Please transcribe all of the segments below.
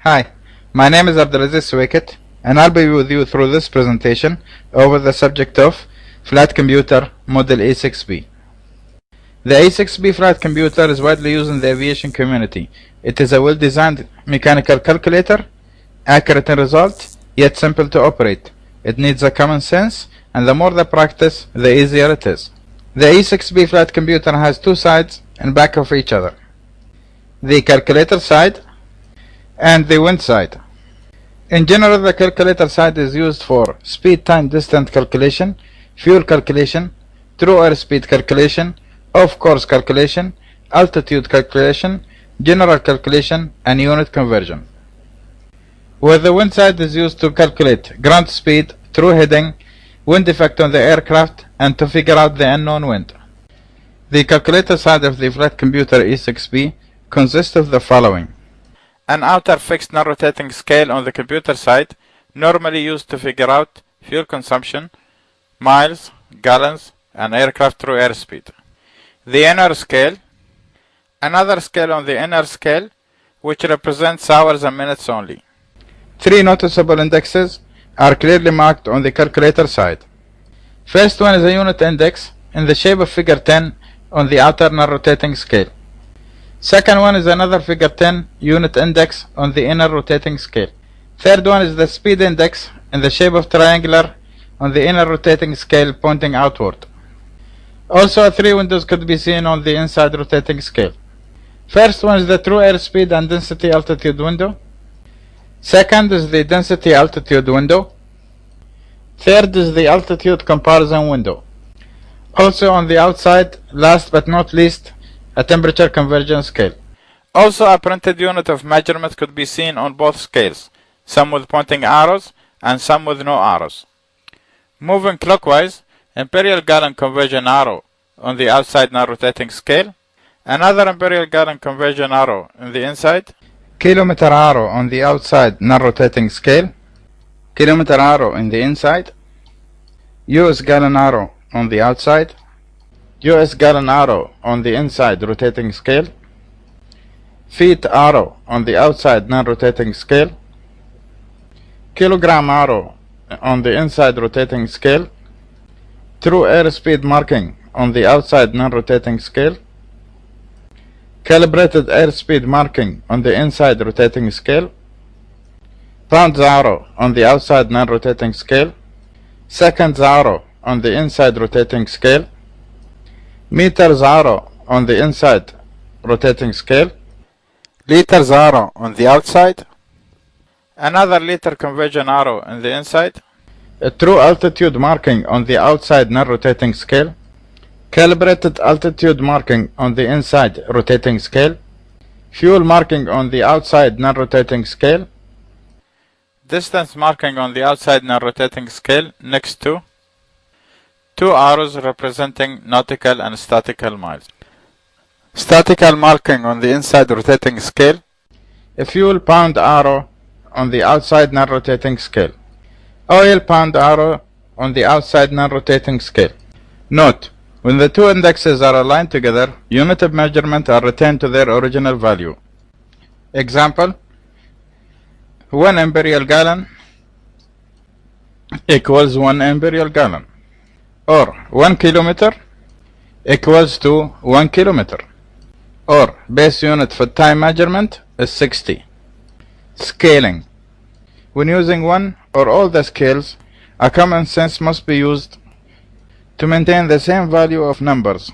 Hi, my name is Abdulaziz Suwaikat, and I'll be with you through this presentation over the subject of Flat Computer Model A6B. The A6B flat computer is widely used in the aviation community. It is a well-designed mechanical calculator, accurate in result, yet simple to operate. It needs a common sense, and the more the practice, the easier it is. The A6B flat computer has two sides in back of each other: the calculator side and the wind side. In general, the calculator side is used for speed, time, distance calculation, fuel calculation, true airspeed calculation, off-course calculation, altitude calculation, general calculation, and unit conversion. Where the wind side is used to calculate ground speed, true heading, wind effect on the aircraft, and to figure out the unknown wind. The calculator side of the flat computer A6B consists of the following: an outer fixed non-rotating scale on the computer side, normally used to figure out fuel consumption, miles, gallons, and aircraft through airspeed. The inner scale, another scale on the inner scale, which represents hours and minutes only. Three noticeable indexes are clearly marked on the calculator side. First one is a unit index in the shape of figure 10 on the outer non-rotating scale. Second one is another figure 10 unit index on the inner rotating scale. Third one is the speed index in the shape of triangular on the inner rotating scale pointing outward. Also, three windows could be seen on the inside rotating scale. First one is the true airspeed and density altitude window. Second is the density altitude window. Third is the altitude comparison window. Also on the outside, last but not least, a temperature conversion scale. Also, a printed unit of measurement could be seen on both scales, some with pointing arrows and some with no arrows. Moving clockwise, imperial gallon conversion arrow on the outside non-rotating scale, another imperial gallon conversion arrow on the inside, kilometer arrow on the outside non-rotating scale, kilometer arrow in the inside, US gallon arrow on the outside, US gallon arrow on the inside rotating scale, feet arrow on the outside non-rotating scale, kilogram arrow on the inside rotating scale, true airspeed marking on the outside non-rotating scale, calibrated airspeed marking on the inside rotating scale, pounds arrow on the outside non-rotating scale, seconds arrow on the inside rotating scale, meters arrow on the inside rotating scale, liters arrow on the outside, another liter conversion arrow on the inside, a true altitude marking on the outside non-rotating scale, calibrated altitude marking on the inside rotating scale, fuel marking on the outside non-rotating scale, distance marking on the outside non-rotating scale next to two arrows representing nautical and statical miles. Statical marking on the inside rotating scale, a fuel pound arrow on the outside non-rotating scale, oil pound arrow on the outside non-rotating scale. Note: when the two indexes are aligned together, unit of measurement are returned to their original value. Example: 1 imperial gallon equals 1 imperial gallon, or 1 kilometer equals to 1 kilometer, or base unit for time measurement is 60. Scaling: when using one or all the scales, a common sense must be used to maintain the same value of numbers,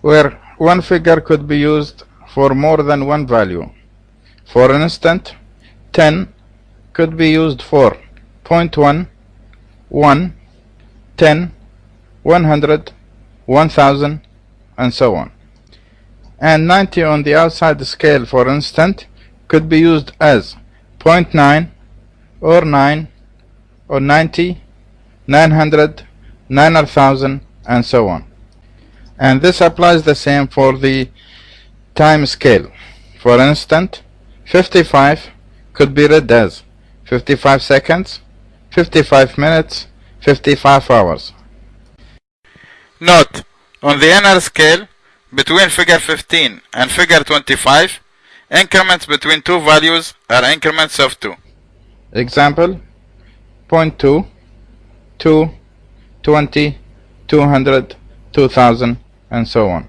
where one figure could be used for more than one value. For instance, 10 could be used for 0.1, 1, 10, 100, 1000, and so on. And 90 on the outside scale, for instance, could be used as 0.9, or 9, or 90, 900, 9,000, and so on. And this applies the same for the time scale. For instance, 55 could be read as 55 seconds, 55 minutes, 55 hours. Note: on the inner scale, between figure 15 and figure 25, Increments between two values are increments of 2. Example: 0.2, 2, 20, 200, 2000, and so on.